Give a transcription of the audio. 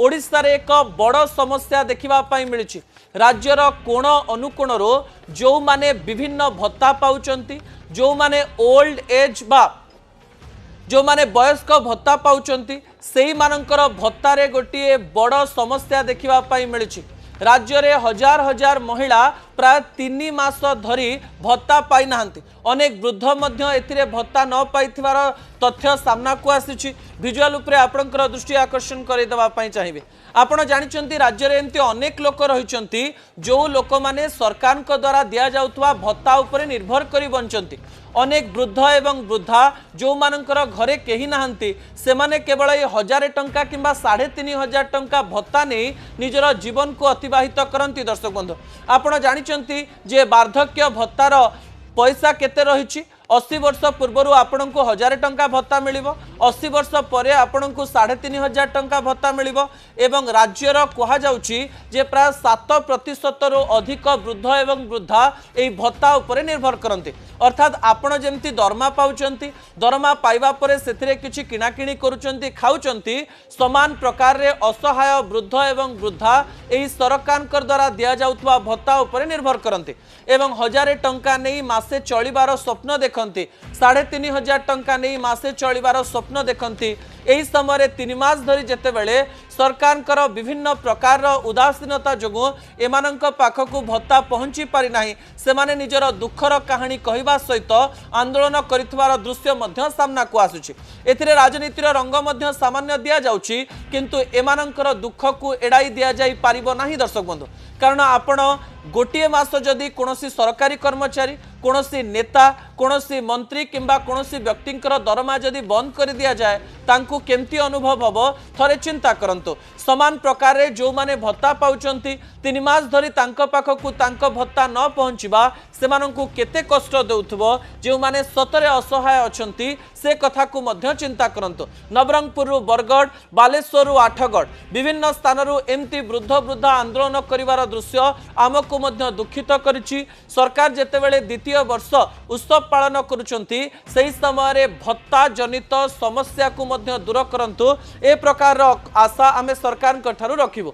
ओडिशा रे एक बड़ समस्या देखा मिली। राज्यर कोण अनुकोण जो माने विभिन्न भत्ता पाउचंती, जो माने ओल्ड एज बा जो माने वयस्क भत्ता पाउचंती सेही मानकर भत्तारे गोटे बड़ समस्या देखा मिली। राज्य रे हजार हजार महिला प्राय 3 मास धरी भत्ता पाई नाहंती। अनेक वृद्ध मध्य एथिरे भत्ता न पाइथिवार तथ्य सामना को आसीछि। विजुअल उपरे आपणकर दृष्टि आकर्षण करे दबा पई चाहिबे। आपण जानिचंती राज्य रे एंती अनेक लोक रहिचंती जो लोक माने सरकार को द्वारा दिया जाउतवा भत्ता उपरे निर्भर करी बंचंती। अनेक वृद्ध एवं वृद्धा जो मानकर घरे केही नाहंती से माने केवल 1000 टंका किंबा 3500 टंका भत्ता नहीं निजर जीवन को अतिबाहित करंती। दर्शक बंधु आपण जानिचंती जे वार्धक्य भत्तार पैसा केते रहिछि। 80 वर्ष पूर्व आपण को 1000 टंका भत्ता मिलिबो, 80 वर्ष पर आपण को 3500 टंका भत्ता मिलिबो एवं राज्यर कहा जाउछि जे प्राय 7% रो अधिक वृद्ध एवं वृद्धा एई भत्ता उपरे निर्भर करंती। अर्थात आपण जेमती दरमा पाउचंती, दरमा पाइबा परे सेथिरे किछि किणाकिणी करूचंती, खाउचंती, समान प्रकार रे असहाय वृद्ध एवं वृद्धा एई सरकारकर द्वारा दिया जाउतवा भत्ता उपरे निर्भर करंती एवं 1000 टंका नै मासे चलिबार स्वप्न देख 3500 टंका नहीं मासे चलिबार स्वप्न देखती। यही समय 3 मास धरी जेते बेले सरकार विभिन्न प्रकार उदासीनता जोगु एमानंक पाखकु भत्ता पहुंची पारि नाही। सेमाने निजर दुखर कहानी कहवा सहित आंदोलन करिथवार दृश्य मध्य सामना को आसुछि। एथिरे राजनीतिर रंग मध्य सामान्य दिया जाउछि, किंतु एमानंकर दुख को एड़ाई दिया जाई पारिबो नाही। दर्शक बंधु, कारण आपण गोटे मास जदि कोनोसी सरकारी कर्मचारी, कोनोसी नेता, कोनोसी मंत्री किंबा कोनोसी व्यक्तिंकर दरमा जदि बंद कर दिया जाए तांकु केमती अनुभव हबो थरे चिंता करंतु। समान प्रकार रे जो माने भत्ता पाउचंती 3 मास धरी तांको पाखकु तांको भत्ता न पहुंचीबा सेमानंकु केते कष्ट देउथबो, जो माने सतरे असहाय अछंती से कथा को मध्य चिंता करंतु। नवरंगपुर बरगढ़, बालेश्वर आठगढ़ विभिन्न स्थानरू एमती वृद्ध वृद्धा आंदोलन करिवार दृश्य आमको मध्य दुखित करिछि। सरकार जेतेबेले द्वितीय वर्ष उत्सव पालन करुचंती सही समय रे भत्ता जनित समस्या को मध्य दूर करंतु ए प्रकार आशा आमे सरकार ठारू रखिबो।